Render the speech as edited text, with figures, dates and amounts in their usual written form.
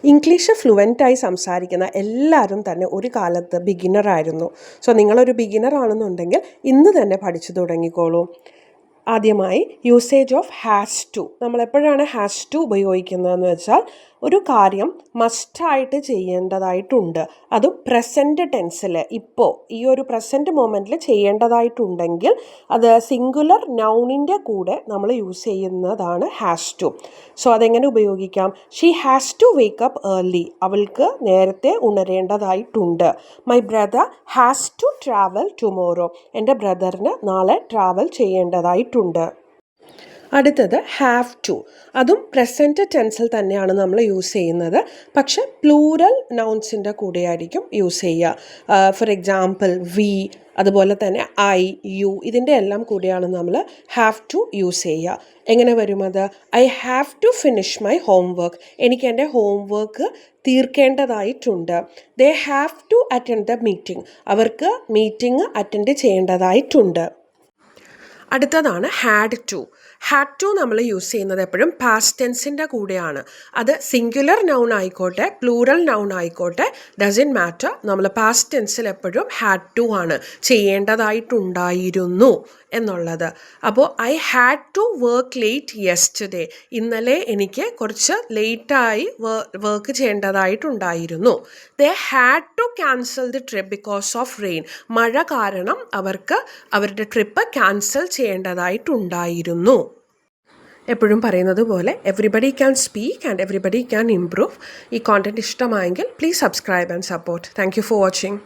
English ഫ്ലുവൻ്റായി സംസാരിക്കുന്ന എല്ലാവരും തന്നെ ഒരു കാലത്ത് ബിഗിനറായിരുന്നു. സോ നിങ്ങളൊരു ബിഗിനർ ആണെന്നുണ്ടെങ്കിൽ ഇന്ന് തന്നെ പഠിച്ചു തുടങ്ങിക്കോളൂ. ആദ്യമായി യൂസേജ് ഓഫ് ഹാസ് ടു. നമ്മളെപ്പോഴാണ് ഹാസ് ടു ഉപയോഗിക്കുന്നതെന്ന് വെച്ചാൽ ഒരു കാര്യം മസ്റ്റായിട്ട് ചെയ്യേണ്ടതായിട്ടുണ്ട്, അതും പ്രസൻറ്റ് ടെൻസിൽ ഇപ്പോൾ ഈ ഒരു പ്രസൻറ്റ് മൊമെൻറ്റിൽ ചെയ്യേണ്ടതായിട്ടുണ്ടെങ്കിൽ അത് സിംഗുലർ നൗണിൻ്റെ കൂടെ നമ്മൾ യൂസ് ചെയ്യുന്നതാണ് ഹാസ് ടു. സോ അതെങ്ങനെ ഉപയോഗിക്കാം? She has to wake up early. അവൾക്ക് നേരത്തെ ഉണരേണ്ടതായിട്ടുണ്ട്. My brother has to travel tomorrow. എൻ്റെ ബ്രദറിന് നാളെ ട്രാവൽ ചെയ്യേണ്ടതായിട്ടുണ്ട്. അടുത്തത് ഹാവ് ടു. അതും പ്രസൻറ്റ് ടെൻസിൽ തന്നെയാണ് നമ്മൾ യൂസ് ചെയ്യുന്നത്, പക്ഷെ പ്ലൂറൽ നൗൺസിൻ്റെ കൂടെയായിരിക്കും യൂസ് ചെയ്യുക. ഫോർ എക്സാമ്പിൾ വി, അതുപോലെ തന്നെ ഐ, യു, ഇതിൻ്റെ എല്ലാം കൂടെയാണ് നമ്മൾ ഹാവ് ടു യൂസ് ചെയ്യുക. എങ്ങനെ വരും അത്? I have to finish my homework. എനിക്ക് എൻ്റെ ഹോംവർക്ക് തീർക്കേണ്ടതായിട്ടുണ്ട്. They have to attend the meeting. അവർക്ക് മീറ്റിംഗ് അറ്റൻഡ് ചെയ്യേണ്ടതായിട്ടുണ്ട്. അടുത്തതാണ് ഹാഡ് ടു. ഹാഡ് ടു നമ്മൾ യൂസ് ചെയ്യുന്നത് എപ്പോഴും പാസ്റ്റ് ടെൻസിൻ്റെ കൂടെയാണ്. അത് സിംഗുലർ നൗൺ ആയിക്കോട്ടെ പ്ലൂറൽ നൗൺ ആയിക്കോട്ടെ, ഡസൻ മാറ്റർ, നമ്മൾ പാസ്റ്റ് ടെൻസിൽ എപ്പോഴും ഹാഡ് ടു ആണ്, ചെയ്യേണ്ടതായിട്ടുണ്ടായിരുന്നു എന്നുള്ളത്. അപ്പോൾ I had to work late yesterday. ഇന്നലെ എനിക്ക് കുറച്ച് ലേറ്റായി വർക്ക് ചെയ്യേണ്ടതായിട്ടുണ്ടായിരുന്നു. They had to cancel the trip because of rain. മഴ കാരണം അവർക്ക് അവരുടെ ട്രിപ്പ് ക്യാൻസൽ ചെയ്യേണ്ടതായിട്ടുണ്ടായിരുന്നു. എപ്പോഴും പറയുന്നത് പോലെ everybody can speak and everybody can improve. ഈ കോണ്ടൻറ്റ് ഇഷ്ടമായെങ്കിൽ please subscribe and support. Thank you for watching.